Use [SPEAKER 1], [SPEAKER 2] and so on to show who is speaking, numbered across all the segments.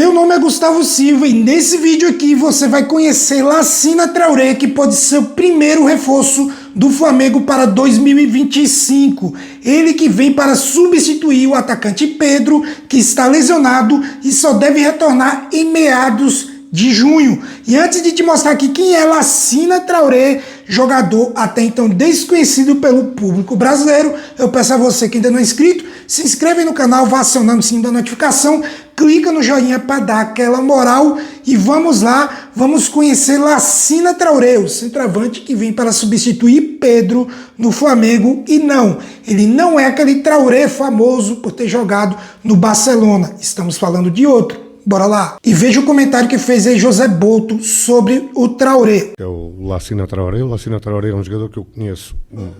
[SPEAKER 1] Meu nome é Gustavo Silva e nesse vídeo aqui você vai conhecer Lassina Traoré, que pode ser o primeiro reforço do Flamengo para 2025. Ele que vem para substituir o atacante Pedro, que está lesionado e só deve retornar em meados de junho. E antes de te mostrar aqui quem é Lassina Traoré, jogador até então desconhecido pelo público brasileiro, eu peço a você que ainda não é inscrito, se inscreve aí no canal, vá acionando o sininho da notificação, clica no joinha para dar aquela moral e vamos lá, vamos conhecer Lassina Traoré, o centroavante que vem para substituir Pedro no Flamengo. E não, ele não é aquele Traoré famoso por ter jogado no Barcelona, estamos falando de outro. Bora lá. E veja o comentário que fez aí José Boto sobre o Traoré.
[SPEAKER 2] É o Lassina Traoré. O Lassina Traoré é um jogador que eu conheço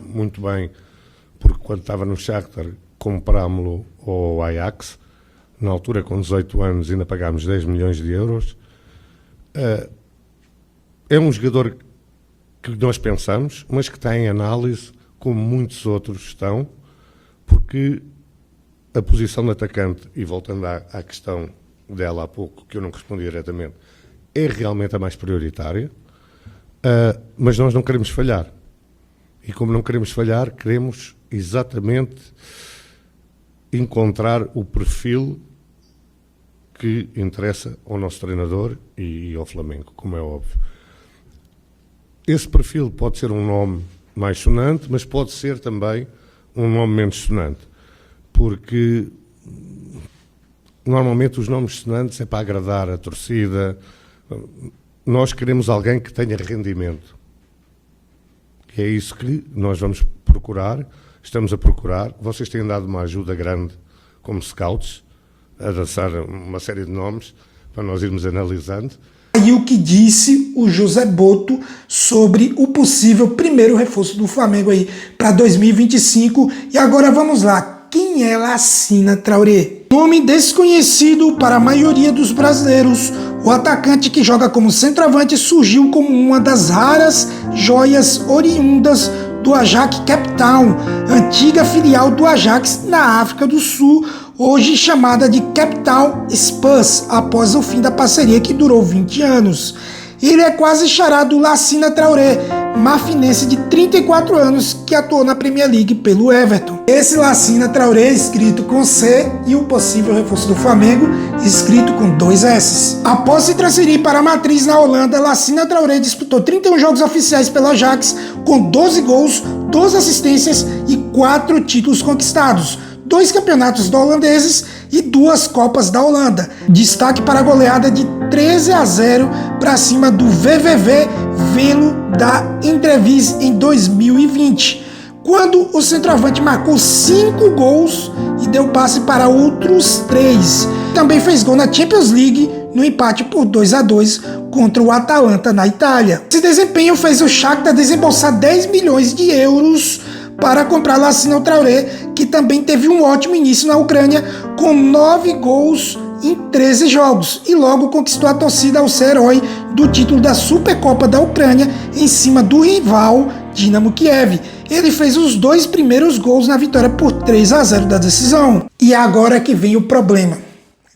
[SPEAKER 2] muito bem, porque quando estava no Shakhtar comprámo-lo ao Ajax, na altura com 18 anos ainda pagámos 10 milhões de euros. É um jogador que nós pensamos, mas que está em análise, como muitos outros estão, porque a posição de atacante, e voltando à questão dela há pouco, que eu não respondi diretamente, é realmente a mais prioritária, mas nós não queremos falhar. E como não queremos falhar, queremos exatamente encontrar o perfil que interessa ao nosso treinador e ao Flamengo, como é óbvio. Esse perfil pode ser um nome mais sonante, mas pode ser também um nome menos sonante, porque normalmente os nomes sonantes é para agradar a torcida. Nós queremos alguém que tenha rendimento. E é isso que nós vamos procurar, estamos a procurar. Vocês têm dado uma ajuda grande como scouts, a lançar uma série de nomes para nós irmos analisando.
[SPEAKER 1] E o que disse o José Boto sobre o possível primeiro reforço do Flamengo aí para 2025. E agora vamos lá. Quem é Lassina Traoré? Nome desconhecido para a maioria dos brasileiros, o atacante que joga como centroavante surgiu como uma das raras joias oriundas do Ajax Cape Town, antiga filial do Ajax na África do Sul, hoje chamada de Cape Town Spurs, após o fim da parceria que durou 20 anos. Ele é quase xará do Lassina Traoré, marfinense de 34 anos que atuou na Premier League pelo Everton. Esse Lassina Traoré é escrito com C e o possível reforço do Flamengo escrito com 2 S. Após se transferir para a matriz na Holanda, Lassina Traoré disputou 31 jogos oficiais pelo Ajax com 12 gols, 12 assistências e 4 títulos conquistados, 2 campeonatos holandeses e 2 Copas da Holanda. Destaque para a goleada de 13-0 para cima do VVV Velo da Entrevis em 2020, quando o centroavante marcou 5 gols e deu passe para outros 3. Também fez gol na Champions League no empate por 2-2 contra o Atalanta na Itália. Esse desempenho fez o Shakhtar desembolsar 10 milhões de euros para comprar Lassina Traoré, que também teve um ótimo início na Ucrânia, com 9 gols em 13 jogos, e logo conquistou a torcida ao ser herói do título da Supercopa da Ucrânia em cima do rival Dinamo Kiev. Ele fez os 2 primeiros gols na vitória por 3-0 da decisão. E agora que vem o problema: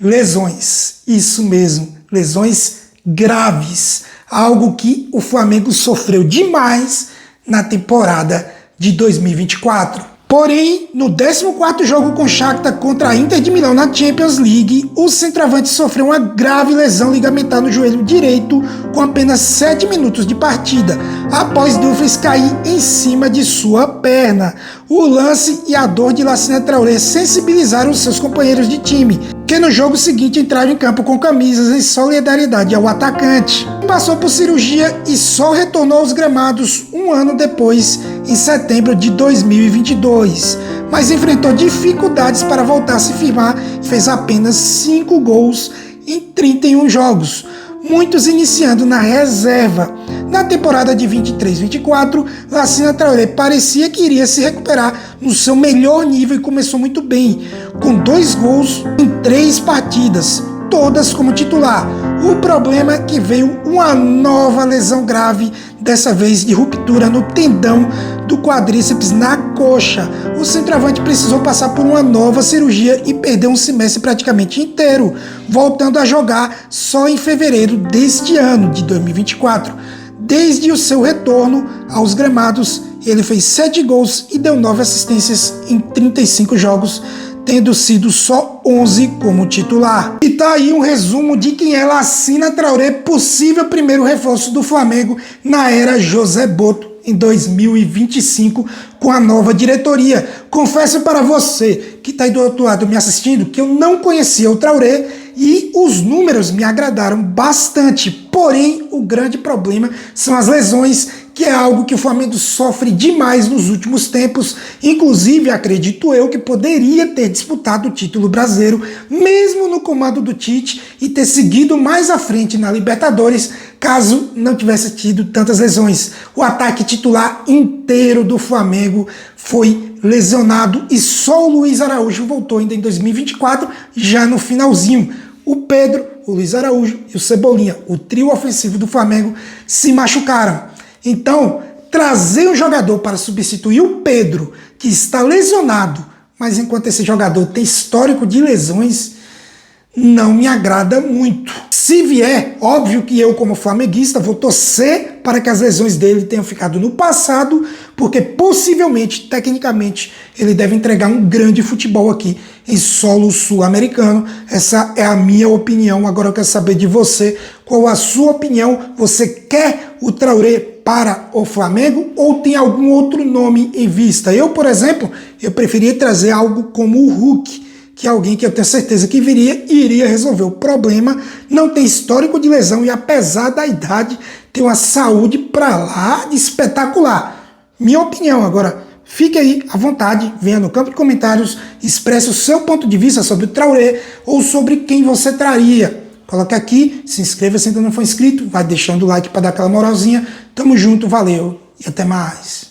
[SPEAKER 1] lesões. Isso mesmo, lesões graves, algo que o Flamengo sofreu demais na temporada de 2024. Porém, no 14º jogo com o Shakhtar contra a Inter de Milão na Champions League, o centroavante sofreu uma grave lesão ligamentar no joelho direito com apenas 7 minutos de partida, após Dumfries cair em cima de sua perna. O lance e a dor de Lassina Traoré sensibilizaram seus companheiros de time, que no jogo seguinte entraram em campo com camisas em solidariedade ao atacante. Passou por cirurgia e só retornou aos gramados um ano depois, em setembro de 2022, mas enfrentou dificuldades para voltar a se firmar e fez apenas 5 gols em 31 jogos, muitos iniciando na reserva. Na temporada de 23-24, Lassina Traoré parecia que iria se recuperar no seu melhor nível e começou muito bem, com 2 gols em 3 partidas, todas como titular. O problema é que veio uma nova lesão grave dessa vez de ruptura no tendão do quadríceps na coxa. O centroavante precisou passar por uma nova cirurgia e perdeu um semestre praticamente inteiro, voltando a jogar só em fevereiro deste ano, de 2024. Desde o seu retorno aos gramados, ele fez 7 gols e deu 9 assistências em 35 jogos, tendo sido só 11 como titular. E tá aí um resumo de quem é Lassina Traoré, possível primeiro reforço do Flamengo na era José Botto em 2025 com a nova diretoria. Confesso para você que está aí do outro lado me assistindo que eu não conhecia o Traoré e os números me agradaram bastante. Porém, o grande problema são as lesões, que é algo que o Flamengo sofre demais nos últimos tempos. Inclusive, acredito eu que poderia ter disputado o título brasileiro, mesmo no comando do Tite, e ter seguido mais à frente na Libertadores, caso não tivesse tido tantas lesões. O ataque titular inteiro do Flamengo foi lesionado e só o Luiz Araújo voltou ainda em 2024, já no finalzinho. O Pedro, o Luiz Araújo e o Cebolinha, o trio ofensivo do Flamengo, se machucaram. Então, trazer um jogador para substituir o Pedro, que está lesionado, mas enquanto esse jogador tem histórico de lesões, não me agrada muito. Se vier, óbvio que eu, como flamenguista, vou torcer para que as lesões dele tenham ficado no passado, porque possivelmente, tecnicamente, ele deve entregar um grande futebol aqui em solo sul-americano. Essa é a minha opinião. Agora eu quero saber de você, qual a sua opinião? Você quer o Traoré para o Flamengo ou tem algum outro nome em vista? Eu, por exemplo, eu preferia trazer algo como o Hulk, que é alguém que eu tenho certeza que viria e iria resolver o problema, não tem histórico de lesão e apesar da idade tem uma saúde para lá de espetacular. Minha opinião. Agora, fique aí à vontade, venha no campo de comentários, expresse o seu ponto de vista sobre o Traoré ou sobre quem você traria. Coloque aqui, se inscreva se ainda não for inscrito, vai deixando o like para dar aquela moralzinha. Tamo junto, valeu e até mais.